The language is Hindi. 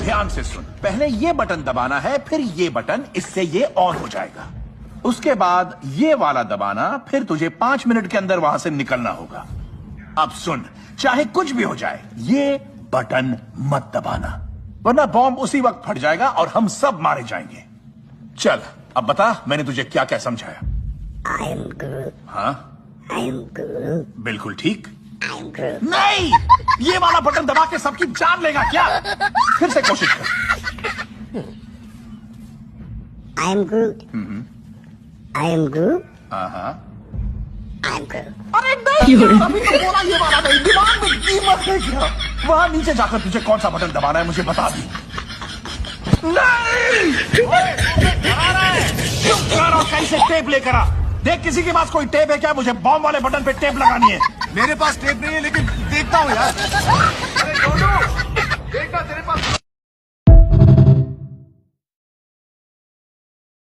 ध्यान से सुन, पहले ये बटन दबाना है, फिर ये बटन, इससे ये ऑन हो जाएगा। उसके बाद ये वाला दबाना, फिर तुझे 5 मिनट के अंदर वहां से निकलना होगा। अब सुन, चाहे कुछ भी हो जाए, ये बटन मत दबाना, वरना बॉम्ब उसी वक्त फट जाएगा और हम सब मारे जाएंगे। चल, अब बता मैंने तुझे क्या क्या समझाया। I am Groot. हाँ, I am Groot. बिल्कुल ठीक। I am Groot. नहीं, ये वाला बटन दबा के सबकी जान लेगा क्या? फिर से कोशिश कर। I am Groot. I am Groot. हाँ, I am Groot. अरे नहीं, अभी तो बोला ये वाला नहीं, दिमाग में कीमत है क्या? वहां नीचे जाकर तुझे कौन सा बटन दबाना है मुझे बता दी। नहीं! आ रहा है। चुप कर और कहीं से टेप लेकर आ। देख किसी के पास कोई टेप है क्या? मुझे बॉम्ब वाले बटन पे टेप लगानी है। मेरे पास टेप नहीं है, लेकिन देखता हूँ यार। अरे डोडू, देखना तेरे पास